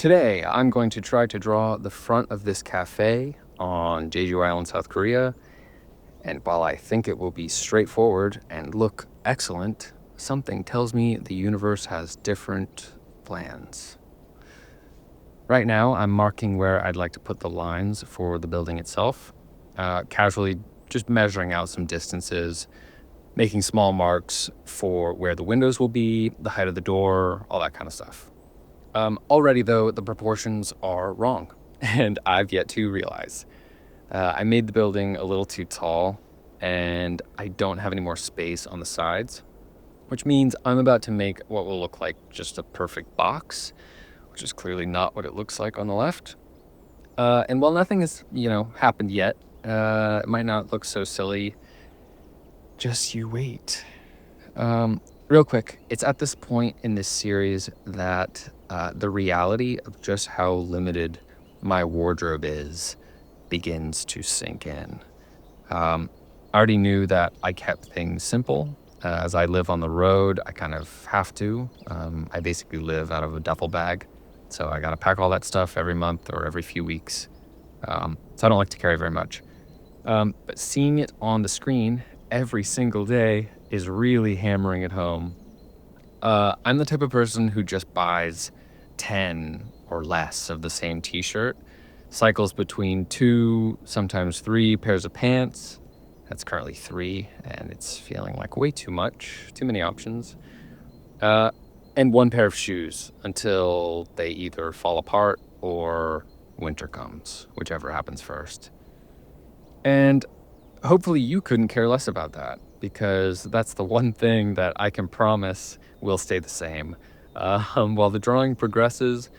Today, I'm going to try to draw the front of this cafe on Jeju Island, South Korea. And while I think it will be straightforward and look excellent, something tells me the universe has different plans. Right now, I'm marking where I'd like to put the lines for the building itself, casually just measuring out some distances, making small marks for where the windows will be, the height of the door, all that kind of stuff. Already, though, the proportions are wrong, and I've yet to realize. I made the building a little too tall, and I don't have any more space on the sides, which means I'm about to make what will look like just a perfect box, which is clearly not what it looks like on the left. And while nothing has, happened yet, it might not look so silly. Just you wait. Real quick, it's at this point in this series that the reality of just how limited my wardrobe is begins to sink in. I already knew that I kept things simple. As I live on the road, I kind of have to. I basically live out of a duffel bag, so I gotta pack all that stuff every month or every few weeks. So I don't like to carry very much. But seeing it on the screen every single day is really hammering it home. I'm the type of person who just buys 10 or less of the same t-shirt, cycles between 2, sometimes 3 pairs of pants. That's currently 3, and it's feeling like way too much, too many options. And 1 pair of shoes until they either fall apart or winter comes, whichever happens first. And hopefully you couldn't care less about that, because that's the one thing that I can promise will stay the same. While the drawing progresses,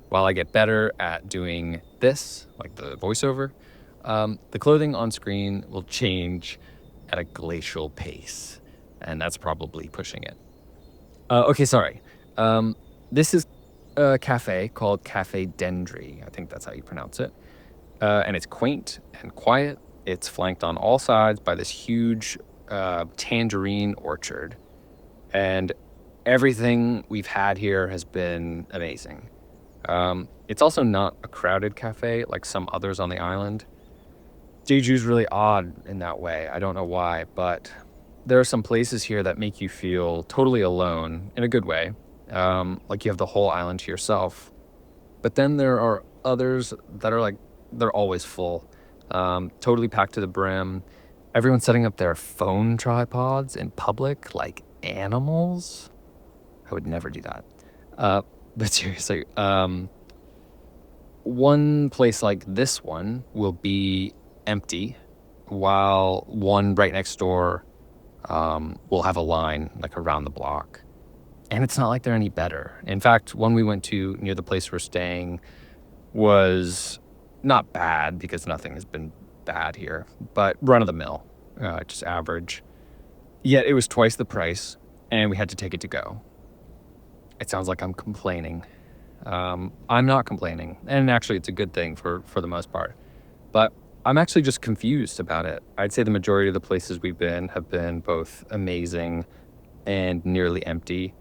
while I get better at doing this, like the voiceover, the clothing on screen will change at a glacial pace, and that's probably pushing it. Okay, sorry. This is a cafe called Cafe Dendri. I think that's how you pronounce it. And it's quaint and quiet. It's flanked on all sides by this huge tangerine orchard. And everything we've had here has been amazing. It's also not a crowded cafe like some others on the island. Jeju's really odd in that way. I don't know why, but there are some places here that make you feel totally alone in a good way. Like you have the whole island to yourself. But then there are others that are like, they're always full, totally packed to the brim. Everyone's setting up their phone tripods in public like animals. I would never do that. But seriously, one place like this one will be empty, while one right next door will have a line like around the block. And it's not like they're any better. In fact, one we went to near the place we're staying was not bad, because nothing has been bad here, but run of the mill, just average. Yet it was twice the price, and we had to take it to go. It sounds like I'm complaining. I'm not complaining, and actually it's a good thing for the most part. But I'm actually just confused about it. I'd say the majority of the places we've been have been both amazing and nearly empty.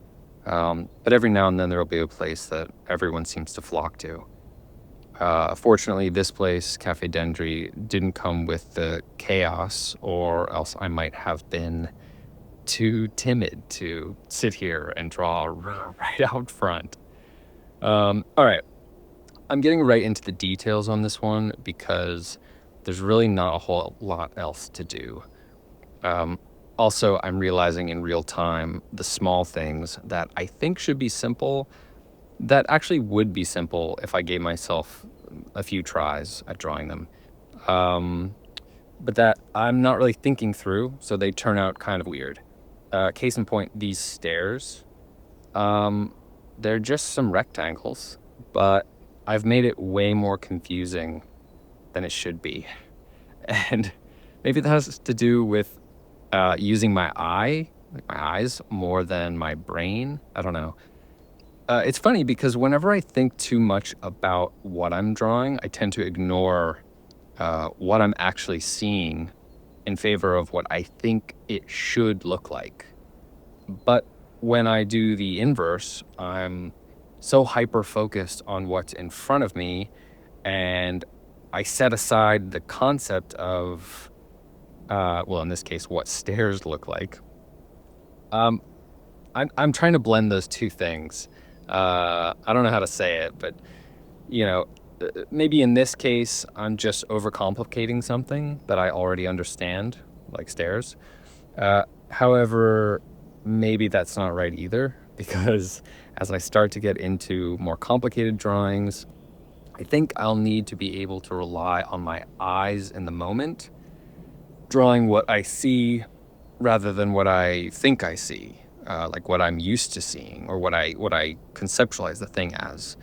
But every now and then there will be a place that everyone seems to flock to. Fortunately, this place, Cafe Dendri, didn't come with the chaos, or else I might have been too timid to sit here and draw right out front. All right, I'm getting right into the details on this one because there's really not a whole lot else to do. Also, I'm realizing in real time the small things that I think should be simple that actually would be simple if I gave myself a few tries at drawing them. But that I'm not really thinking through, so they turn out kind of weird. Case in point, these stairs. They're just some rectangles, but I've made it way more confusing than it should be. And maybe that has to do with using my eyes, more than my brain. I don't know. It's funny because whenever I think too much about what I'm drawing, I tend to ignore what I'm actually seeing in favor of what I think it should look like. But when I do the inverse, I'm so hyper-focused on what's in front of me, and I set aside the concept of, well, in this case, what stairs look like. I'm trying to blend those two things. I don't know how to say it, but you know, maybe in this case, I'm just overcomplicating something that I already understand, like stairs. However, maybe that's not right either, because as I start to get into more complicated drawings, I think I'll need to be able to rely on my eyes in the moment, drawing what I see rather than what I think I see, like what I'm used to seeing or what I conceptualize the thing as.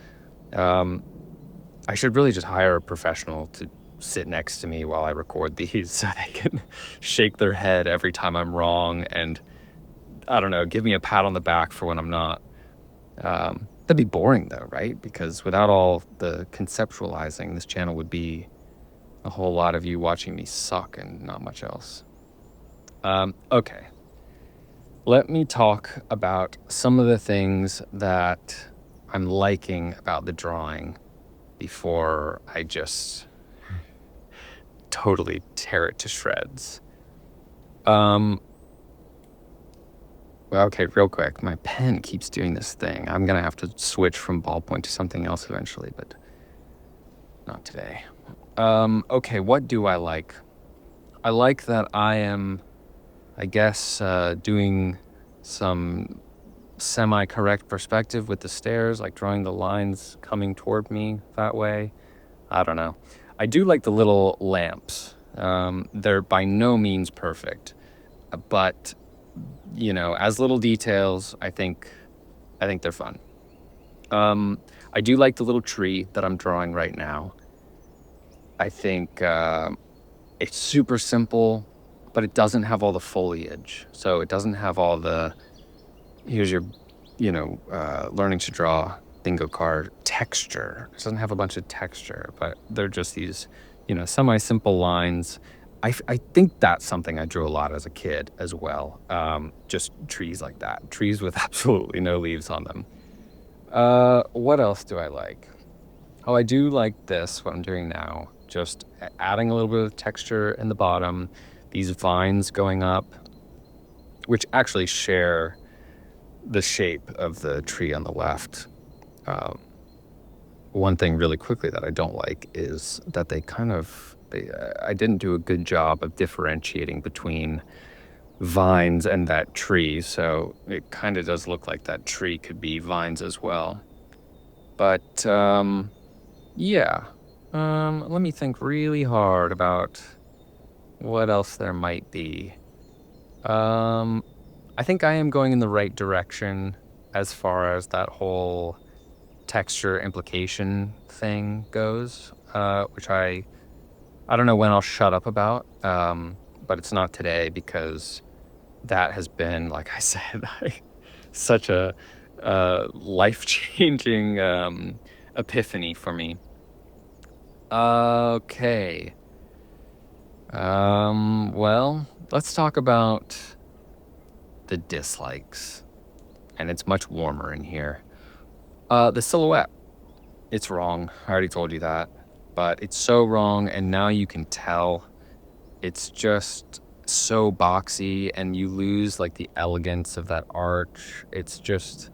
I should really just hire a professional to sit next to me while I record these so they can shake their head every time I'm wrong and, I don't know, give me a pat on the back for when I'm not. That'd be boring though, right? Because without all the conceptualizing, this channel would be a whole lot of you watching me suck and not much else. Okay. Let me talk about some of the things that I'm liking about the drawing before I just totally tear it to shreds. Well, okay, real quick. My pen keeps doing this thing. I'm gonna have to switch from ballpoint to something else eventually, but not today. Okay, what do I like? I like that I am, I guess, doing some semi-correct perspective with the stairs, like drawing the lines coming toward me that way. I don't know. I do like the little lamps. They're by no means perfect, but you know, as little details, I think they're fun. I do like the little tree that I'm drawing right now. I think it's super simple, but it doesn't have all the foliage. So it doesn't have all the, here's your, learning to draw bingo card texture. It doesn't have a bunch of texture, but they're just these, semi-simple lines. I think that's something I drew a lot as a kid as well. Just trees like that. Trees with absolutely no leaves on them. What else do I like? Oh, I do like this, what I'm doing now. Just adding a little bit of texture in the bottom. These vines going up, which actually share the shape of the tree on the left. One thing really quickly that I don't like is that I didn't do a good job of differentiating between vines and that tree, so it kind of does look like that tree could be vines as well. But yeah, let me think really hard about what else there might be. I think I am going in the right direction as far as that whole texture implication thing goes, which I don't know when I'll shut up about, but it's not today because that has been, like I said, such a life-changing epiphany for me. Okay. Well, let's talk about the dislikes. And it's much warmer in here. The silhouette. It's wrong. I already told you that. But it's so wrong, and now you can tell. It's just so boxy, and you lose like the elegance of that arch. It's just,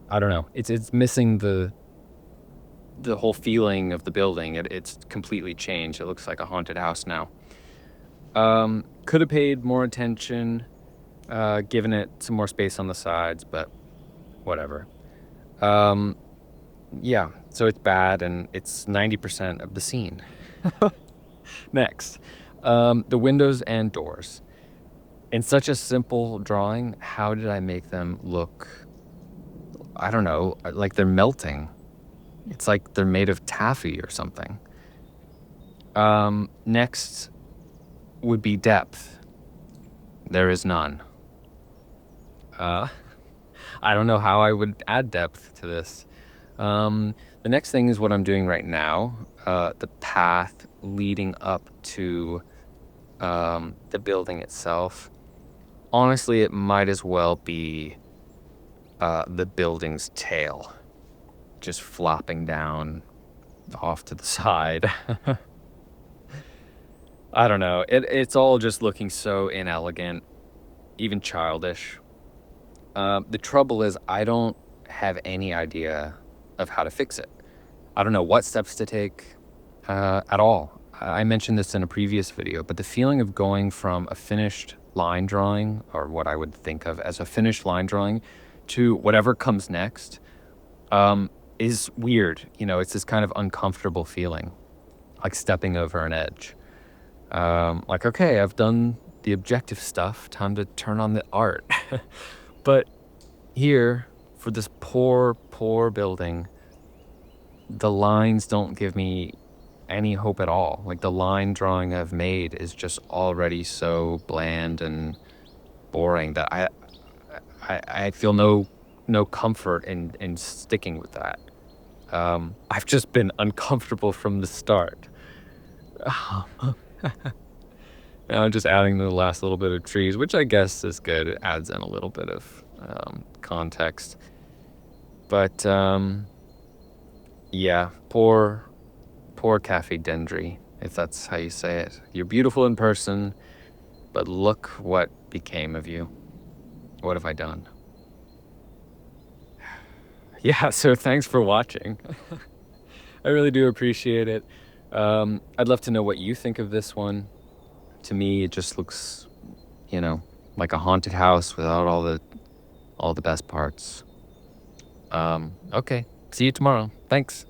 I don't know. It's missing the whole feeling of the building. It's completely changed. It looks like a haunted house now. Could have paid more attention, given it some more space on the sides, but whatever. Yeah, so it's bad, and it's 90% of the scene. Next, the windows and doors. In such a simple drawing, how did I make them look, I don't know, like they're melting? It's like they're made of taffy or something. Next would be depth. There is none. I don't know how I would add depth to this. The next thing is what I'm doing right now. The path leading up to the building itself. Honestly, it might as well be the building's tail. just flopping down off to the side. I don't know. It's all just looking so inelegant, even childish. The trouble is, I don't have any idea of how to fix it. I don't know what steps to take at all. I mentioned this in a previous video, but the feeling of going from a finished line drawing, or what I would think of as a finished line drawing, to whatever comes next is weird. You know, it's this kind of uncomfortable feeling, like stepping over an edge. Like, okay, I've done the objective stuff, time to turn on the art. But here, for this poor building, the lines don't give me any hope at all. Like, the line drawing I've made is just already so bland and boring that I feel no comfort in sticking with that. I've just been uncomfortable from the start. Now I'm just adding the last little bit of trees, which I guess is good. It adds in a little bit of context. But yeah, poor Cafe Dendri, if that's how you say it. You're beautiful in person, but look what became of you. What have I done? Yeah, so thanks for watching. I really do appreciate it. I'd love to know what you think of this one. To me, it just looks, you know, like a haunted house without all the best parts. Okay, see you tomorrow. Thanks.